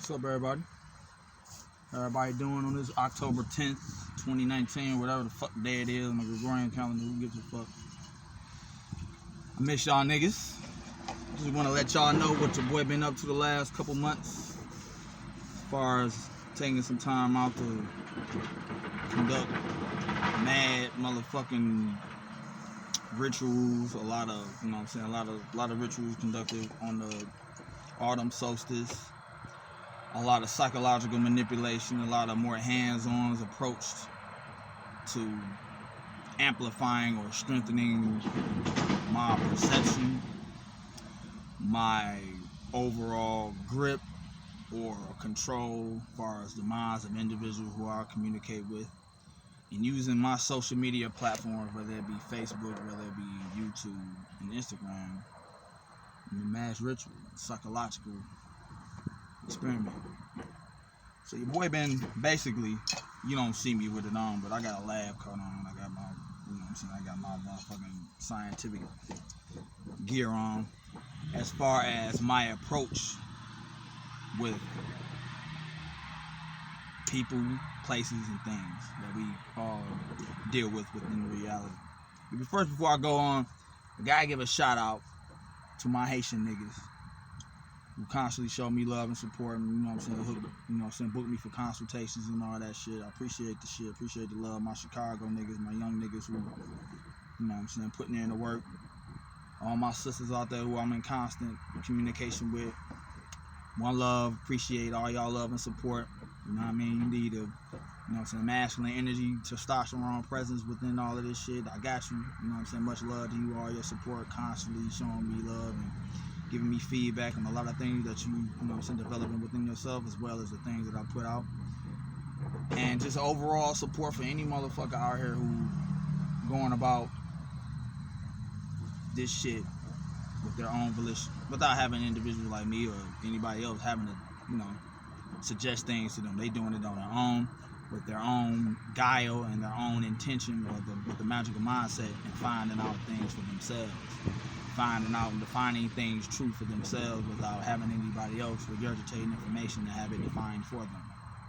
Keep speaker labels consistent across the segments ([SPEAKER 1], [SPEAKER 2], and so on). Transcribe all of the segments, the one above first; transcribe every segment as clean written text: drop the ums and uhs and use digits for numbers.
[SPEAKER 1] What's up, everybody? How everybody doing on this October 10th, 2019, whatever the fuck day it is on the Gregorian calendar? Who gives a fuck? I miss y'all niggas. Just want to let y'all know what your boy been up to the last couple months, as far as taking some time out to conduct mad motherfucking rituals. A lot of, you know what I'm saying, a lot of rituals conducted on the autumn solstice. A lot of psychological manipulation, a lot of more hands-on approach to amplifying or strengthening my perception, my overall grip or control as far as the minds of individuals who I communicate with, and using my social media platforms, whether it be Facebook, whether it be YouTube and Instagram, in the mass ritual, psychological experiment. So your boy been basically, you don't see me with it on, but I got a lab coat on. I got my, you know what I'm saying, I got my motherfucking scientific gear on, as far as my approach with people, places, and things that we all deal with within reality. But before I go on, I gotta give a shout out to my Haitian niggas who constantly show me love and support, and, you know what I'm saying, book me for consultations and all that shit. I appreciate the shit, appreciate the love. My Chicago niggas, my young niggas who, you know what I'm saying, putting in the work. All my sisters out there who I'm in constant communication with. One love, appreciate all y'all love and support. You know what I mean? You need a, you know what I'm saying, masculine energy, testosterone presence within all of this shit. I got you. You know what I'm saying? Much love to you, all your support, constantly showing me love and giving me feedback on a lot of things that you know what I'm saying, developing within yourself, as well as the things that I put out. And just overall support for any motherfucker out here who going about this shit with their own volition, without having an individual like me or anybody else having to, you know, suggest things to them. They doing it on their own, with their own guile and their own intention, or with the magical mindset, and finding out things for themselves. Finding out and defining things true for themselves without having anybody else regurgitating information to have it defined for them.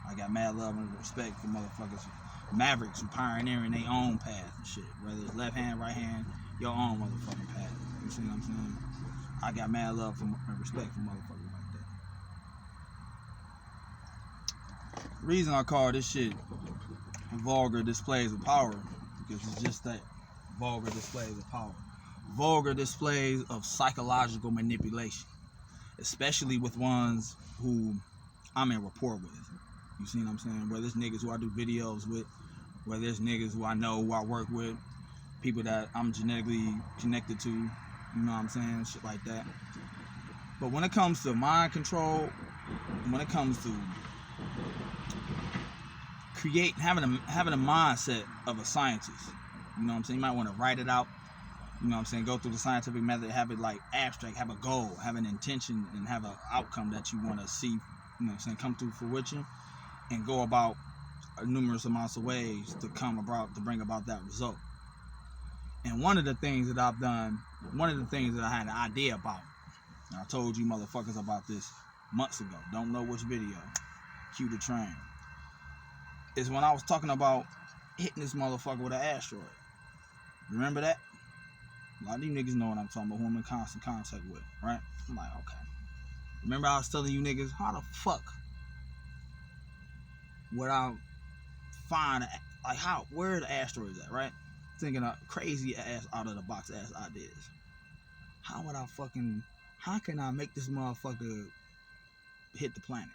[SPEAKER 1] I got mad love and respect for motherfuckers, mavericks who pioneering their own path and shit. Whether it's left hand, right hand, your own motherfucking path. You see what I'm saying? I got mad love and respect for motherfuckers like that. The reason I call this shit vulgar displays of power, because it's just that, vulgar displays of power. Vulgar displays of psychological manipulation, especially with ones who I'm in rapport with. You see what I'm saying? Whether it's niggas who I do videos with, whether it's niggas who I know, who I work with, people that I'm genetically connected to, you know what I'm saying? Shit like that. But when it comes to mind control, when it comes to having a mindset of a scientist, you know what I'm saying? You might want to write it out. You know what I'm saying? Go through the scientific method, have it like abstract, have a goal, have an intention, and have an outcome that you want to see, you know what I'm saying, come to fruition, and go about numerous amounts of ways to bring about that result. And one of the things that I've done, one of the things that I had an idea about, and I told you motherfuckers about this months ago, don't know which video, cue the train, is when I was talking about hitting this motherfucker with an asteroid. Remember that? A lot of you niggas know what I'm talking about, who I'm in constant contact with, right? I'm like, okay. Remember I was telling you niggas, how the fuck would I find, where are the asteroids at, right? Thinking of crazy ass, out of the box ass ideas. How can I make this motherfucker hit the planet?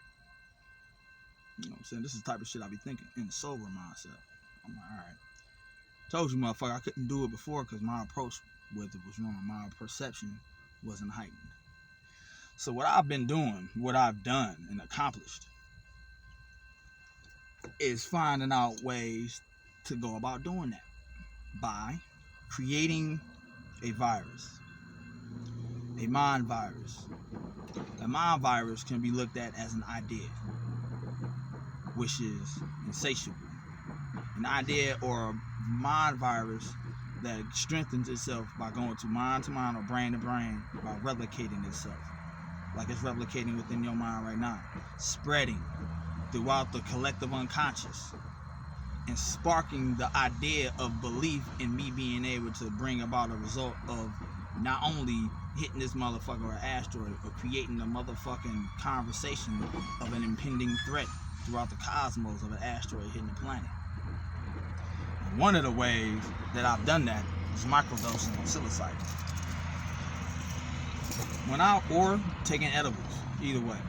[SPEAKER 1] You know what I'm saying? This is the type of shit I be thinking in the sober mindset. I'm like, alright. Told you motherfucker I couldn't do it before because my approach with it was wrong. My perception wasn't heightened. So what I've been doing, what I've done and accomplished, is finding out ways to go about doing that by creating a virus, a mind virus. A mind virus can be looked at as an idea, which is insatiable. An idea or a mind virus that strengthens itself by going to mind or brain to brain, by replicating itself. like it's replicating within your mind right now, spreading throughout the collective unconscious, and sparking the idea of belief in me being able to bring about a result of not only hitting this motherfucker or asteroid, or creating a motherfucking conversation of an impending threat throughout the cosmos of an asteroid hitting the planet. And one of the ways that I've done that is microdosing on psilocybin. Or taking edibles, either way.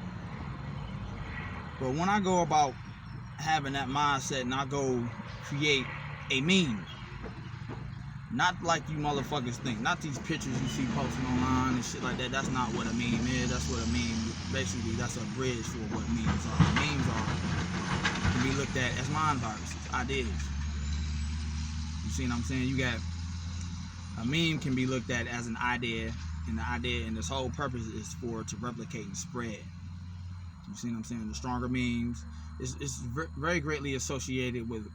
[SPEAKER 1] But when I go about having that mindset and I go create a meme, not like you motherfuckers think, not these pictures you see posting online and shit like that. That's not what a meme is. That's what a meme, basically, that's a bridge for what memes are. Memes can be looked at as mind viruses, ideas. You see what I'm saying? You got a meme can be looked at as an idea, and the idea and its whole purpose is for it to replicate and spread. You see what I'm saying? The stronger memes, it's very greatly associated with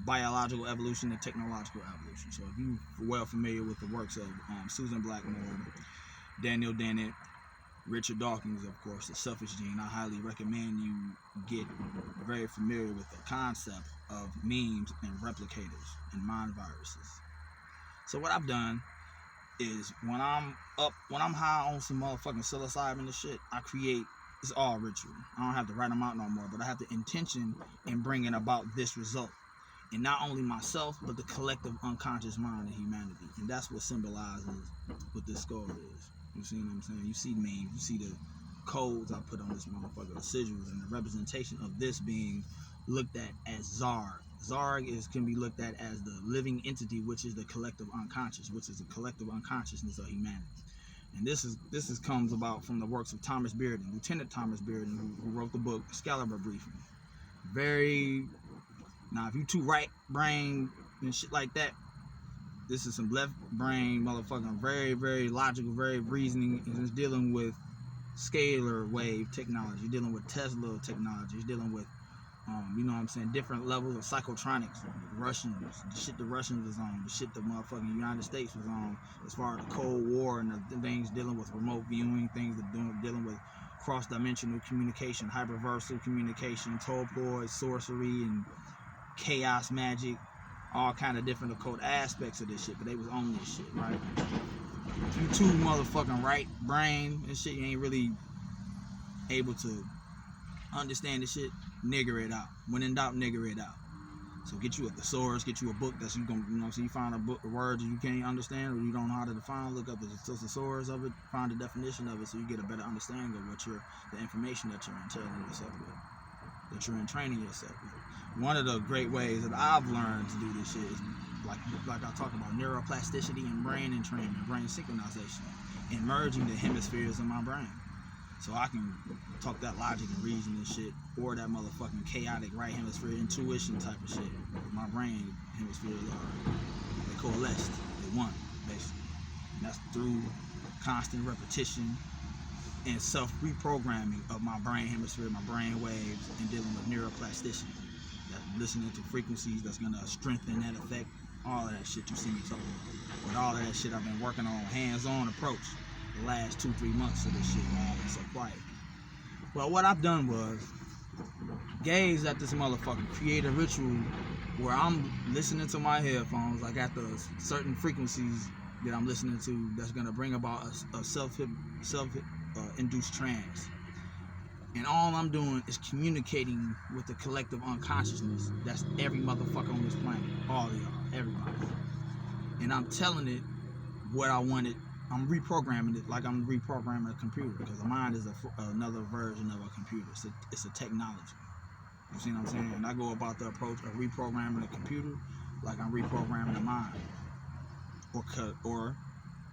[SPEAKER 1] biological evolution and technological evolution. So if you're well familiar with the works of Susan Blackmore, Daniel Dennett, Richard Dawkins, of course, The Selfish Gene, I highly recommend you get very familiar with the concept of memes and replicators and mind viruses. So what I've done is when I'm high on some motherfucking psilocybin and shit, I create. It's all ritual. I don't have to write them out no more, but I have the intention in bringing about this result. And not only myself, but the collective unconscious mind of humanity. And that's what symbolizes what this skull is. You see what I'm saying? You see memes, you see the codes I put on this motherfucker, the sigils, and the representation of this being looked at as Zarg. Zarg can be looked at as the living entity, which is the collective unconscious, which is the collective unconsciousness of humanity. And this comes about from the works of Thomas Bearden, Lieutenant Thomas Bearden, who wrote the book Excalibur Briefing. Now if you too right brain and shit like that, this is some left brain motherfucking very, very logical, very reasoning, and it's dealing with scalar wave technology. You're dealing with Tesla technology. You're dealing with you know what I'm saying, different levels of psychotronics, Russians, the shit the Russians was on, the shit the motherfucking United States was on, as far as the Cold War and the things dealing with remote viewing, things that dealing with cross-dimensional communication, hyperversal communication, topoid, sorcery, and chaos magic, all kind of different occult aspects of this shit, but they was on this shit, right? If you too motherfucking right brain and shit, you ain't really able to understand this shit, nigger it out. When in doubt, nigger it out. So get you a thesaurus, get you a book that's you gonna, you know, so you find a book, a word that you can't understand or you don't know how to define, look up the thesaurus of it, find the definition of it, so you get a better understanding of the information that you're entailing yourself with, that you're entraining yourself with. One of the great ways that I've learned to do this shit is like I talk about neuroplasticity and brain entrainment, brain synchronization, and merging the hemispheres of my brain. So I can talk that logic and reason and shit, or that motherfucking chaotic right hemisphere intuition type of shit. My brain hemispheres they coalesced, they one, basically. And that's through constant repetition and self-reprogramming of my brain hemisphere, my brain waves, and dealing with neuroplasticity. That's listening to frequencies that's gonna strengthen that effect, all of that shit you see me talking about. With all of that shit I've been working on, hands-on approach. The last 2-3 months of this shit, man, I've been so quiet. Well, what I've done was gaze at this motherfucker, create a ritual where I'm listening to my headphones. I got the certain frequencies that I'm listening to that's gonna bring about a self-induced trance. And all I'm doing is communicating with the collective unconsciousness. That's every motherfucker on this planet, all of y'all, everybody. And I'm telling it what I want it. I'm reprogramming it like I'm reprogramming a computer, because the mind is another version of a computer. It's a technology. You see what I'm saying? And I go about the approach of reprogramming a computer like I'm reprogramming a mind, or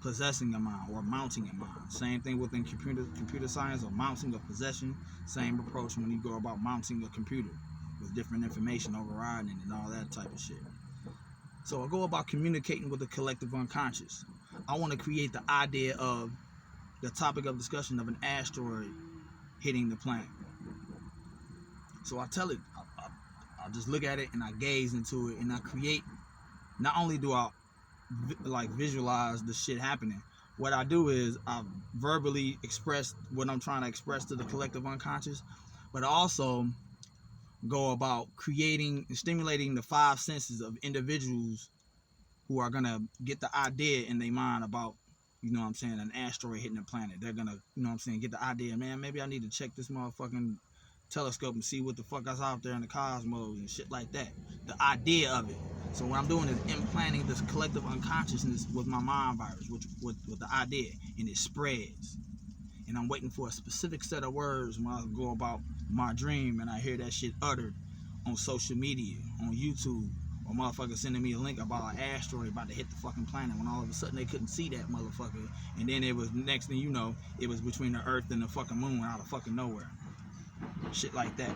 [SPEAKER 1] possessing a mind, or mounting a mind. Same thing within computer science, or mounting of possession. Same approach when you go about mounting a computer with different information overriding it and all that type of shit. So I go about communicating with the collective unconscious. I want to create the idea of the topic of discussion of an asteroid hitting the planet. So I tell it, I just look at it and I gaze into it and I create. Not only do I like visualize the shit happening, what I do is I verbally express what I'm trying to express to the collective unconscious, but I also go about creating and stimulating the 5 senses of individuals who are gonna get the idea in their mind about, you know what I'm saying, an asteroid hitting the planet. They're gonna, you know what I'm saying, get the idea, man, maybe I need to check this motherfucking telescope and see what the fuck is out there in the cosmos and shit like that. The idea of it. So what I'm doing is implanting this collective unconsciousness with my mind virus, with the idea, and it spreads. And I'm waiting for a specific set of words when I go about my dream and I hear that shit uttered on social media, on YouTube, or motherfucker sending me a link about an asteroid about to hit the fucking planet, when all of a sudden they couldn't see that motherfucker, and then it was, next thing you know, it was between the earth and the fucking moon out of fucking nowhere. Shit like that.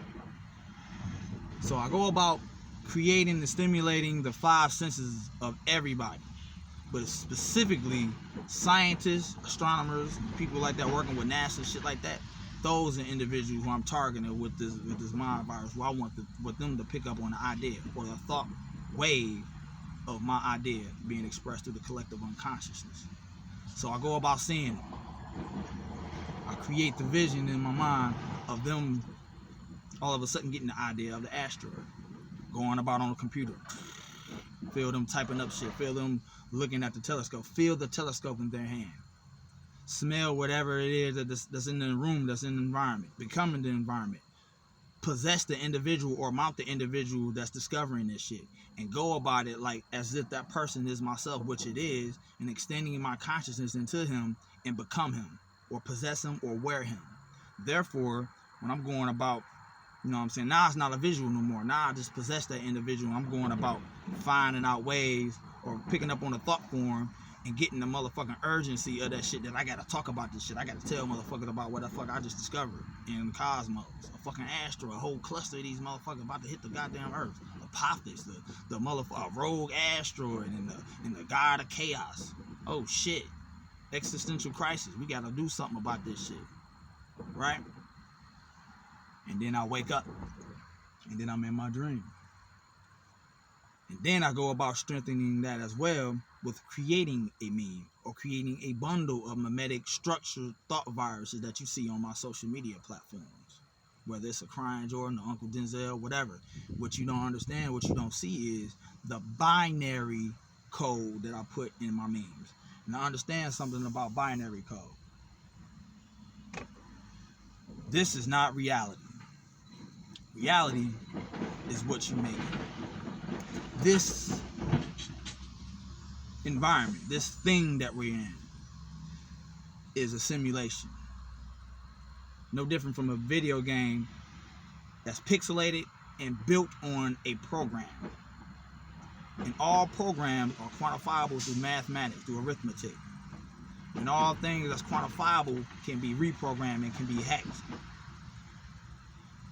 [SPEAKER 1] So I go about creating and stimulating the 5 senses of everybody, but specifically scientists, astronomers, people like that working with NASA, shit like that. Those are individuals who I'm targeting with this mind virus, who I want them to pick up on the idea or the thought wave of my idea being expressed through the collective unconsciousness. So I go about seeing them. I create the vision in my mind of them all of a sudden getting the idea of the asteroid, going about on a computer. Feel them typing up shit. Feel them looking at the telescope. Feel the telescope in their hand. Smell whatever it is that's in the room, that's in the environment. Becoming the environment. Possess the individual or mount the individual that's discovering this shit. And go about it like as if that person is myself, which it is, and extending my consciousness into him and become him, or possess him, or wear him. Therefore, when I'm going about, you know what I'm saying, now it's not a visual no more. Now I just possess that individual. I'm going about finding out ways or picking up on the thought form and getting the motherfucking urgency of that shit, that I gotta talk about this shit. I gotta tell motherfuckers about what the fuck I just discovered in the cosmos. A fucking asteroid, a whole cluster of these motherfuckers about to hit the goddamn earth. Apophis, the motherfucker rogue asteroid and the god of chaos. Oh shit. Existential crisis. We gotta do something about this shit. Right? And then I wake up. And then I'm in my dream. And then I go about strengthening that as well with creating a meme or creating a bundle of mimetic structured thought viruses that you see on my social media platforms. Whether it's a Crying Jordan or Uncle Denzel, whatever. What you don't understand, what you don't see is the binary code that I put in my memes. And I understand something about binary code. This is not reality. Reality is what you make it. This environment, this thing that we're in, is a simulation. No different from a video game that's pixelated and built on a program. And all programs are quantifiable through mathematics, through arithmetic. And all things that's quantifiable can be reprogrammed and can be hacked.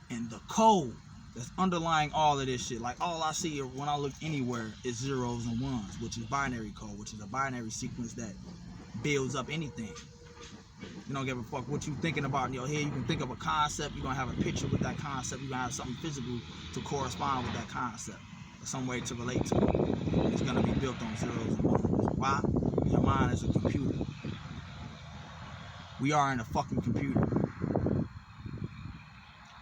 [SPEAKER 1] And the code that's underlying all of this shit, like all I see when I look anywhere is zeros and ones, which is binary code, which is a binary sequence that builds up anything. You don't give a fuck what you thinking about in your head. You can think of a concept, you're gonna have a picture with that concept, you're gonna have something physical to correspond with that concept, or some way to relate to it. And it's gonna be built on zeros and ones. Why? Your mind is a computer. We are in a fucking computer.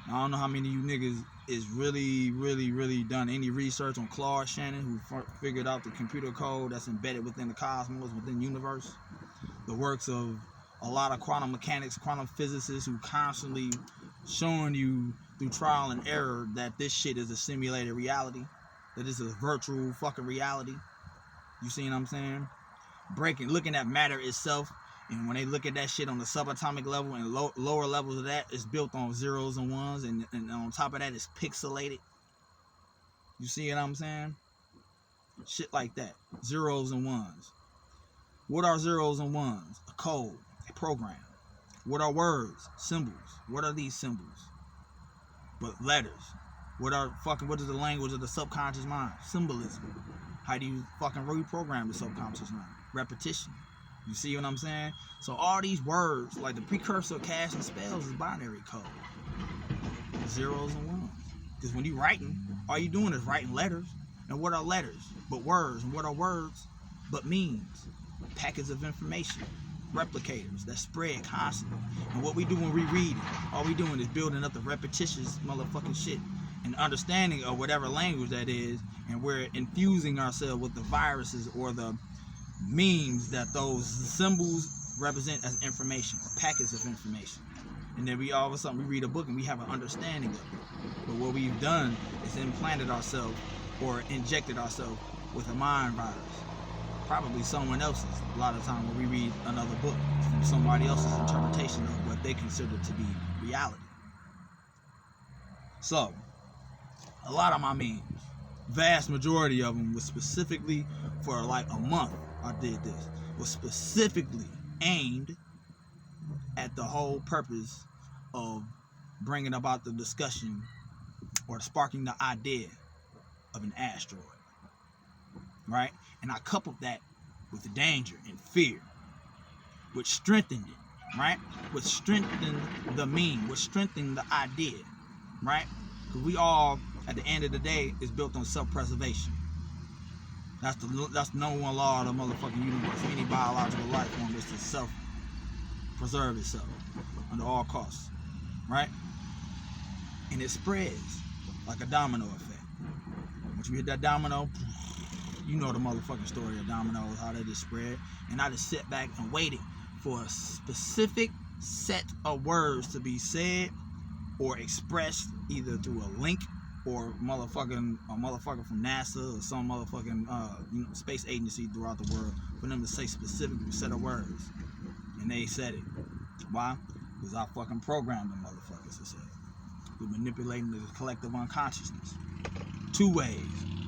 [SPEAKER 1] I don't know how many of you niggas is really done any research on Claude Shannon, who figured out the computer code that's embedded within the cosmos, within the universe. The works of a lot of quantum mechanics, quantum physicists who constantly showing you through trial and error that this shit is a simulated reality, that this is a virtual fucking reality. You see what I'm saying? Looking at matter itself. And when they look at that shit on the subatomic level and lower levels of that, it's built on zeros and ones, and on top of that, it's pixelated. You see what I'm saying? Shit like that. Zeros and ones. What are zeros and ones? A code, a program. What are words? Symbols. What are these symbols? But letters. What is the language of the subconscious mind? Symbolism. How do you fucking reprogram the subconscious mind? Repetition. You see what I'm saying? So all these words, like the precursor of casting spells, is binary code. Zeros and ones. Because when you're writing, all you're doing is writing letters. And what are letters but words? And what are words but means? Packets of information. replicators that spread constantly. And what we do when we read it, all we doing is building up the repetitious motherfucking shit and understanding of whatever language that is, and we're infusing ourselves with the viruses or the memes that those symbols represent as information or packets of information. And then we all of a sudden we read a book and we have an understanding of it. But what we've done is implanted ourselves or injected ourselves with a mind virus. Probably someone else's. A lot of times when we read another book from somebody else's interpretation of what they consider to be reality. So, a lot of my memes, vast majority of them was specifically for like a month I did this, was specifically aimed at the whole purpose of bringing about the discussion or sparking the idea of an asteroid, right? And I coupled that with the danger and fear, which strengthened it, right? Which strengthened the meme, which strengthened the idea, right? Because we all, at the end of the day, is built on self-preservation. That's the number one law of the motherfucking universe. Any biological life form is to self-preserve itself under all costs, right? And it spreads like a domino effect. Once you hit that domino, you know the motherfucking story of dominoes, how they just spread. And I just sit back and waited for a specific set of words to be said or expressed either through a link or a motherfucker from NASA or some motherfucking space agency throughout the world for them to say specifically a set of words. And they said it. Why? Because I fucking programmed them motherfuckers to say it. We're manipulating the collective unconsciousness. Two ways.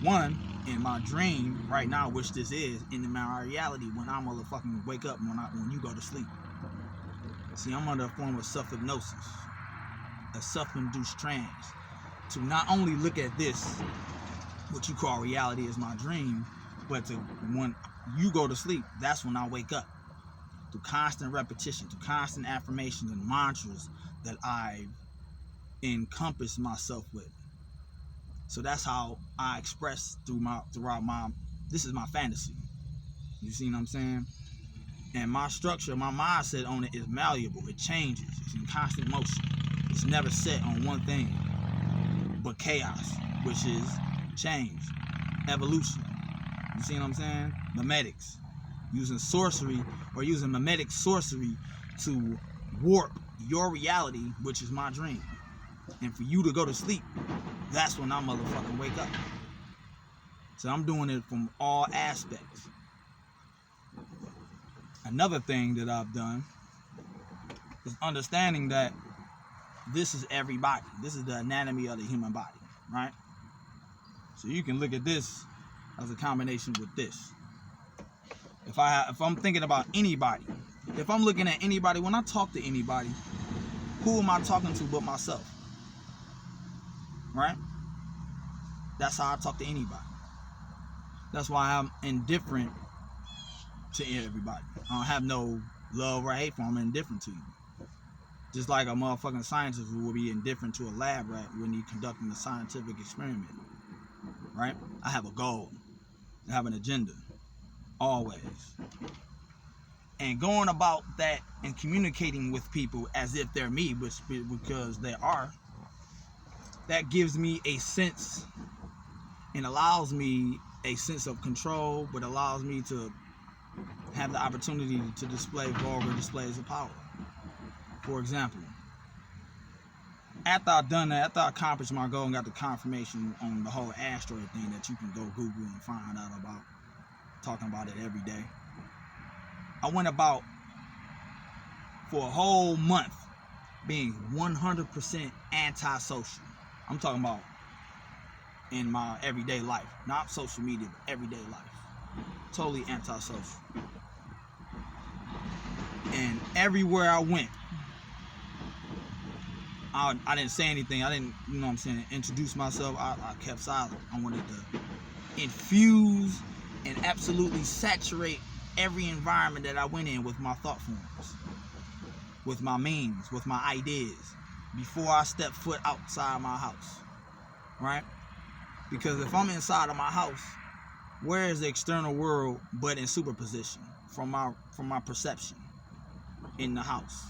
[SPEAKER 1] One, in my dream right now, which this is, in my reality when I motherfucking wake up when you go to sleep. See, I'm under a form of self-hypnosis, a self-induced trance, to not only look at this, what you call reality as my dream, but to when you go to sleep, that's when I wake up. Through constant repetition, through constant affirmations and mantras that I encompass myself with. So that's how I express throughout my, this is my fantasy. You see what I'm saying? And my structure, my mindset on it is malleable. It changes. It's in constant motion. It's never set on one thing but chaos, which is change, evolution. You see what I'm saying? Memetics. Using sorcery or using mimetic sorcery to warp your reality, which is my dream. And for you to go to sleep, that's when I motherfucking wake up. So I'm doing it from all aspects. Another thing that I've done is understanding that this is everybody. This is the anatomy of the human body, right? So you can look at this as a combination with this. If I'm thinking about anybody, if I'm looking at anybody, when I talk to anybody, who am I talking to but myself? Right? That's how I talk to anybody. That's why I'm indifferent to everybody. I don't have no love or hate for them. I'm indifferent to you. Just like a motherfucking scientist who will be indifferent to a lab rat when he's conducting a scientific experiment. Right? I have a goal. I have an agenda. Always. And going about that and communicating with people as if they're me, because they are, that gives me a sense and allows me a sense of control, but allows me to have the opportunity to display vulgar displays of power. For example, after I've done that, after I accomplished my goal and got the confirmation on the whole asteroid thing that you can go Google and find out about, talking about it every day, I went about for a whole month being 100% antisocial. I'm talking about in my everyday life, not social media, but everyday life. Totally antisocial. And everywhere I went, I didn't say anything. I didn't, you know what I'm saying, introduce myself. I kept silent. I wanted to infuse and absolutely saturate every environment that I went in with my thought forms, with my memes, with my ideas, before I step foot outside my house, right? Because if I'm inside of my house, where is the external world but in superposition from my perception? in the house.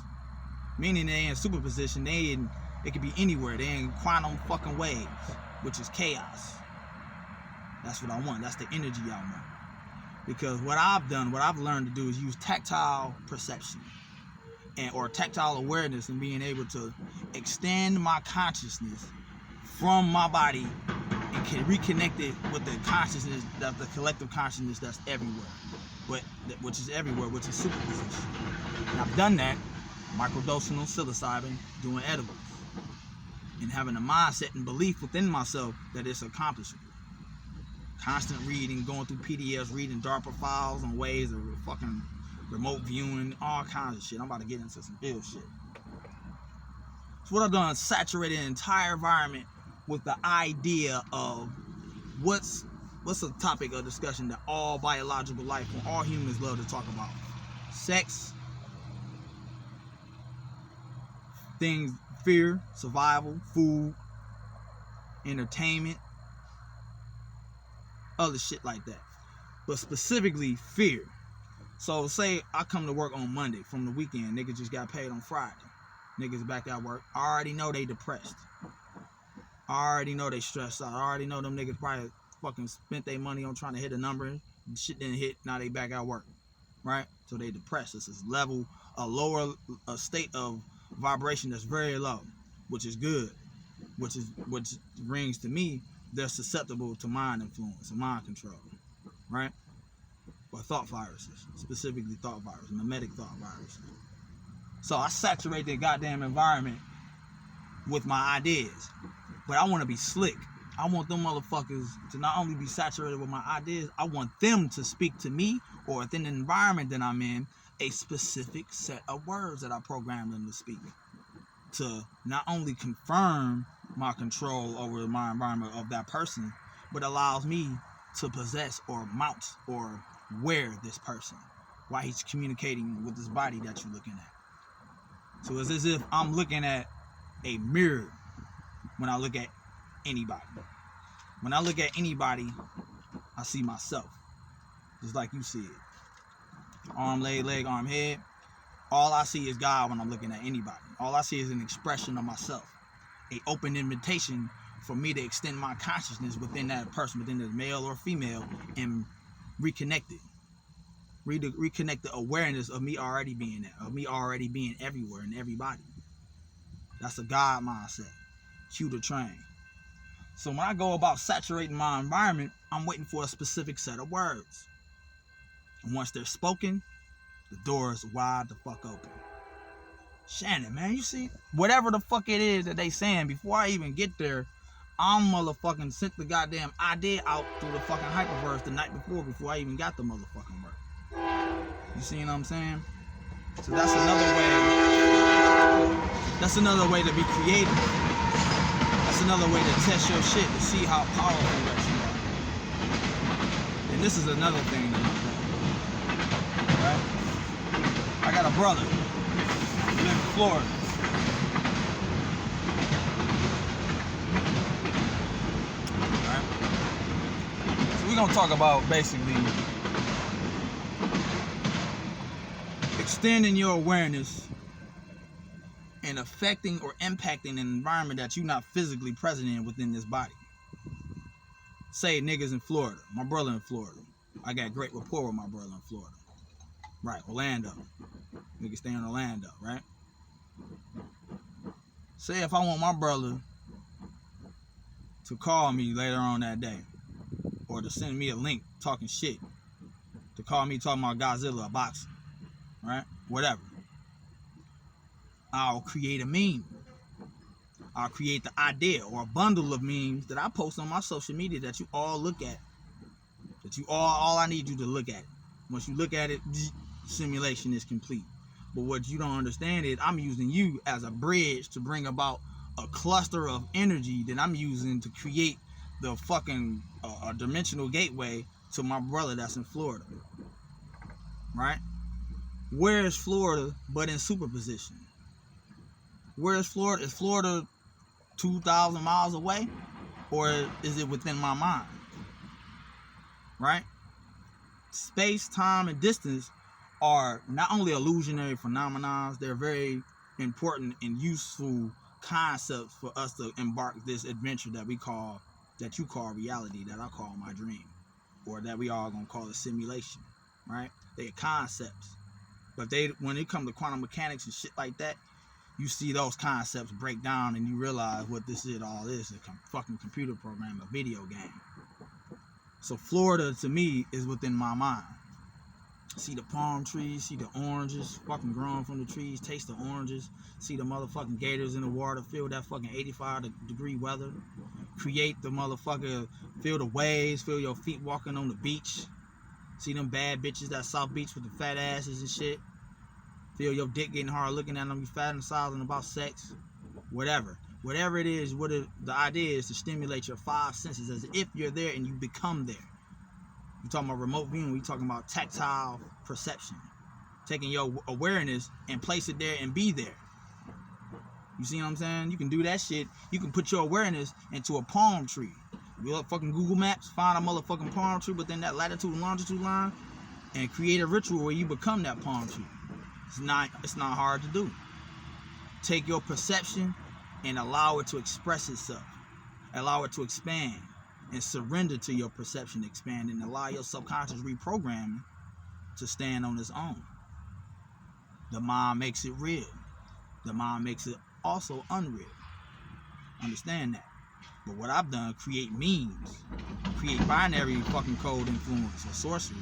[SPEAKER 1] Meaning they in superposition, it could be anywhere. They in quantum fucking waves, which is chaos. That's what I want. That's the energy I want. Because what I've learned to do is use tactile perception or tactile awareness and being able to extend my consciousness from my body and can reconnect it with the consciousness, the collective consciousness that's everywhere, which is superposition. And I've done that, microdosing on psilocybin, doing edibles, and having a mindset and belief within myself that it's accomplishable. Constant reading, going through PDFs, reading DARPA files on ways of fucking remote viewing, all kinds of shit. I'm about to get into some ill shit. So what I've done is saturated the entire environment with the idea of what's a topic of discussion that all biological life and all humans love to talk about. Sex, things, fear, survival, food, entertainment, other shit like that. But specifically fear. So say I come to work on Monday from the weekend, niggas just got paid on Friday. Niggas back at work. I already know they depressed. I already know they stressed out. I already know them niggas probably fucking spent their money on trying to hit a number. Shit didn't hit, now they back at work. Right? So they depressed. This is a state of vibration that's very low, which is good. Which rings to me, they're susceptible to mind influence and mind control. Right? Or thought viruses, specifically thought viruses, mimetic thought viruses. So I saturate the goddamn environment with my ideas. But I want to be slick. I want them motherfuckers to not only be saturated with my ideas, I want them to speak to me or within the environment that I'm in, a specific set of words that I program them to speak. To not only confirm my control over my environment of that person, but allows me to possess or mount or wear this person while he's communicating with this body that you're looking at. So it's as if I'm looking at a mirror when I look at anybody. When I look at anybody, I see myself. Just like you see it. Arm, leg, arm, head. All I see is God when I'm looking at anybody. All I see is an expression of myself. An open invitation for me to extend my consciousness within that person, within the male or female, and reconnect it. Reconnect the awareness of me already being there, of me already being everywhere and everybody. That's a God mindset. Cue the train. So when I go about saturating my environment, I'm waiting for a specific set of words. And once they're spoken, the door is wide the fuck open. Shannon, man, you see, whatever the fuck it is that they saying, before I even get there, I'm motherfucking sent the goddamn idea out through the fucking hyperverse the night before I even got the motherfucking work. You see what I'm saying? So that's another way to be creative. That's another way to test your shit, to see how powerful that you are. And this is another thing that I'm doing. Right? I got a brother who lives in Florida. Right? So we're gonna talk about basically extending your awareness and affecting or impacting an environment that you're not physically present in within this body. Say niggas in Florida, my brother in Florida. I got great rapport with my brother in Florida. Right, Orlando. Niggas stay in Orlando, right? Say if I want my brother to call me later on that day, or to send me a link talking shit, to call me talking about Godzilla or boxing, right? Whatever. I'll create a meme. I'll create the idea or a bundle of memes that I post on my social media that you all look at. That you all I need you to look at it. Once you look at it, simulation is complete. But what you don't understand is I'm using you as a bridge to bring about a cluster of energy that I'm using to create the fucking a dimensional gateway to my brother that's in Florida. Right? Where is Florida but in superposition? Where is Florida? Is Florida 2,000 miles away? Or is it within my mind? Right? Space, time, and distance are not only illusionary phenomena, they're very important and useful concepts for us to embark this adventure that you call reality, that I call my dream, or that we all gonna call a simulation, right? They're concepts, but when it comes to quantum mechanics and shit like that, you see those concepts break down and you realize what this is all is, a fucking computer program, a video game. So Florida to me is within my mind. See the palm trees, see the oranges fucking growing from the trees, taste the oranges, see the motherfucking gators in the water, feel that fucking 85-degree weather, create the motherfucker, feel the waves, feel your feet walking on the beach, see them bad bitches that South Beach with the fat asses and shit, feel your dick getting hard looking at them, you fantasizing about sex, whatever it is, the idea is to stimulate your 5 senses as if you're there and you become there. You talking about remote viewing, we talking about tactile perception. Taking your awareness and place it there and be there. You see what I'm saying? You can do that shit. You can put your awareness into a palm tree. You look fucking Google Maps, find a motherfucking palm tree within that latitude and longitude line, and create a ritual where you become that palm tree. It's not hard to do. Take your perception and allow it to express itself. Allow it to expand. And surrender to your perception expand and allow your subconscious reprogramming to stand on its own. The mind makes it real. The mind makes it also unreal. Understand that. But what I've done, create memes, create binary fucking code influence or sorcery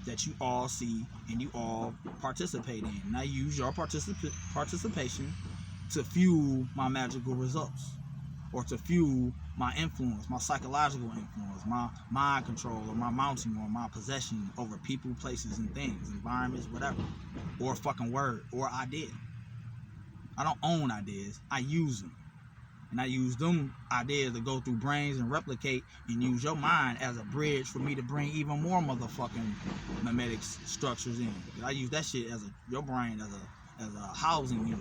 [SPEAKER 1] that you all see and you all participate in. And I use your participation to fuel my magical results, or to fuel my influence, my psychological influence, my mind control, or my mounting, or my possession over people, places, and things, environments, whatever, or fucking word, or idea. I don't own ideas, I use them. And I use them ideas to go through brains and replicate and use your mind as a bridge for me to bring even more motherfucking mimetic structures in. I use that shit as your brain as a housing unit.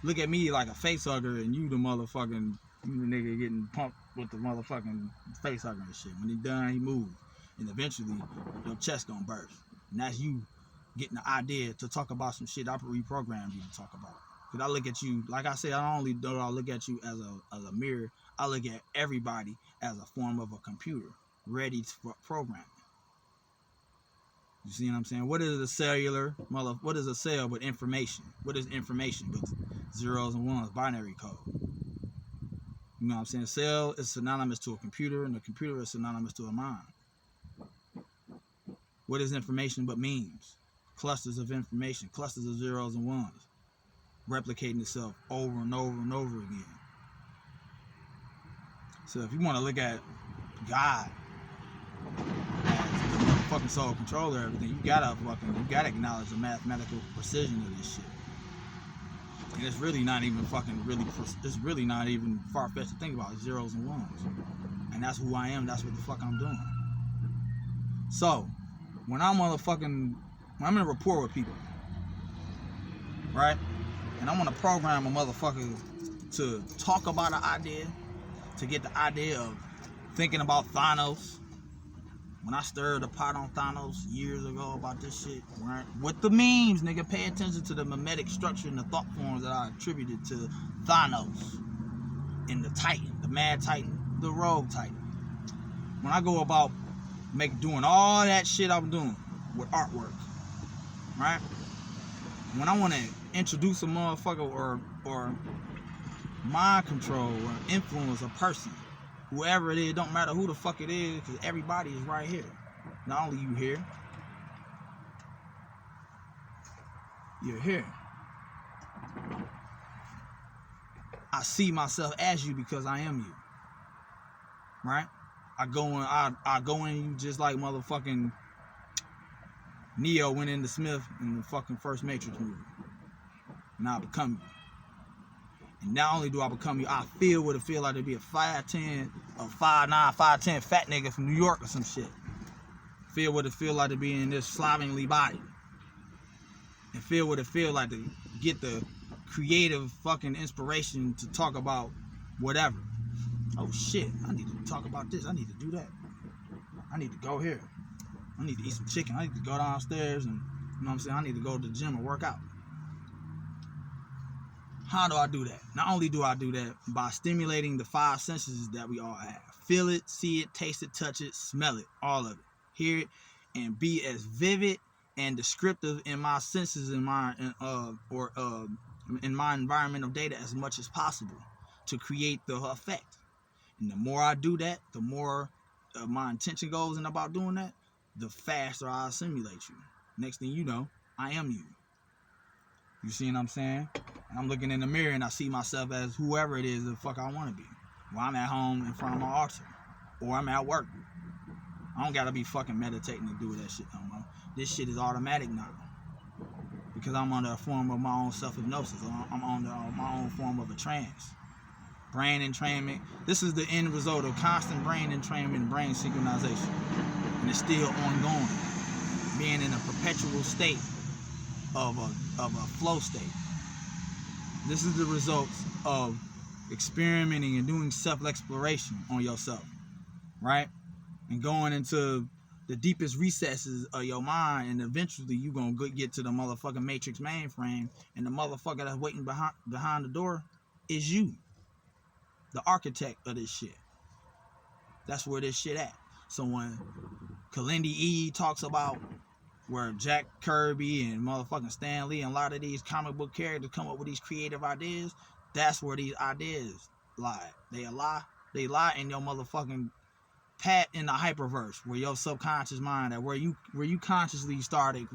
[SPEAKER 1] Look at me like a face hugger and you the motherfucking, you the nigga getting pumped with the motherfucking face hugger and shit. When he done, he moves. And eventually, your chest gonna burst. And that's you getting the idea to talk about some shit I reprogrammed you to talk about. Because I look at you, like I said, I only do I look at you as a mirror. I look at everybody as a form of a computer, ready for programming. You see what I'm saying? What is a cellular? What is a cell but information? What is information but zeros and ones, binary code? You know what I'm saying? A cell is synonymous to a computer, and a computer is synonymous to a mind. What is information but memes? Clusters of information, clusters of zeros and ones, replicating itself over and over and over again. So if you want to look at God as the motherfucking sole controller of everything, you gotta acknowledge the mathematical precision of this shit. And it's really not even it's really not even far-fetched to think about zeros and ones. And that's who I am, that's what the fuck I'm doing. So, when I'm in a rapport with people, right? And I want to program a motherfucker to talk about an idea, to get the idea of thinking about Thanos. When I stirred the pot on Thanos years ago about this shit, right? With the memes, nigga, pay attention to the mimetic structure and the thought forms that I attributed to Thanos and the Titan, the Mad Titan, the Rogue Titan. When I go about doing all that shit I'm doing with artwork, right? When I want to introduce a motherfucker or mind control or influence a person, whoever it is, don't matter who the fuck it is, because everybody is right here. Not only you here, you're here. I see myself as you because I am you. Right? I go in you just like motherfucking Neo went into Smith in the fucking first Matrix movie. And I become you. And not only do I become you, I feel what it feel like to be a 5'10", a 5'9", 5'10" fat nigga from New York or some shit. Feel what it feel like to be in this slovenly body. And feel what it feel like to get the creative fucking inspiration to talk about whatever. Oh shit, I need to talk about this. I need to do that. I need to go here. I need to eat some chicken. I need to go downstairs and You know what I'm saying? I need to go to the gym and work out. How do I do that? Not only do I do that by stimulating the 5 senses that we all have. Feel it, see it, taste it, touch it, smell it, all of it. Hear it, and be as vivid and descriptive in my senses in my in my environment of data as much as possible to create the effect. And the more I do that, the more my intention goes in about doing that, the faster I assimilate you. Next thing you know, I am you. You see what I'm saying? And I'm looking in the mirror and I see myself as whoever it is the fuck I want to be. Well, I'm at home in front of my altar. Or I'm at work. I don't gotta be fucking meditating to do that shit no more. This shit is automatic now. Because I'm under a form of my own self-hypnosis. I'm under my own form of a trance. Brain entrainment. This is the end result of constant brain entrainment and brain synchronization. And it's still ongoing. Being in a perpetual state of a flow state. This is the results of experimenting and doing self-exploration on yourself, right? And going into the deepest recesses of your mind, and eventually you gonna get to the motherfucking matrix mainframe, and the motherfucker that's waiting behind the door is you, the architect of this shit. That's where this shit at. So when Kalindi E talks about where Jack Kirby and motherfucking Stan Lee and a lot of these comic book characters come up with these creative ideas, that's where these ideas lie. They lie in your motherfucking pat in the hyperverse, where your subconscious mind, where you consciously started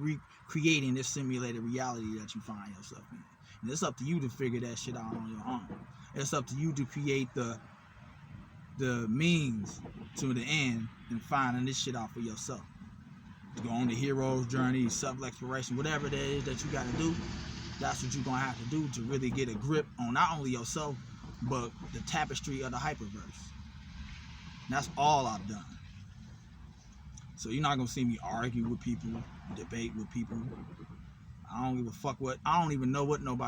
[SPEAKER 1] creating this simulated reality that you find yourself in. And it's up to you to figure that shit out on your own. It's up to you to create the means to the end and finding this shit out for yourself. To go on the hero's journey, self-exploration, whatever it is that you got to do, that's what you're going to have to do to really get a grip on not only yourself, but the tapestry of the hyperverse. And that's all I've done. So you're not going to see me argue with people, debate with people. I don't give a fuck I don't even know what nobody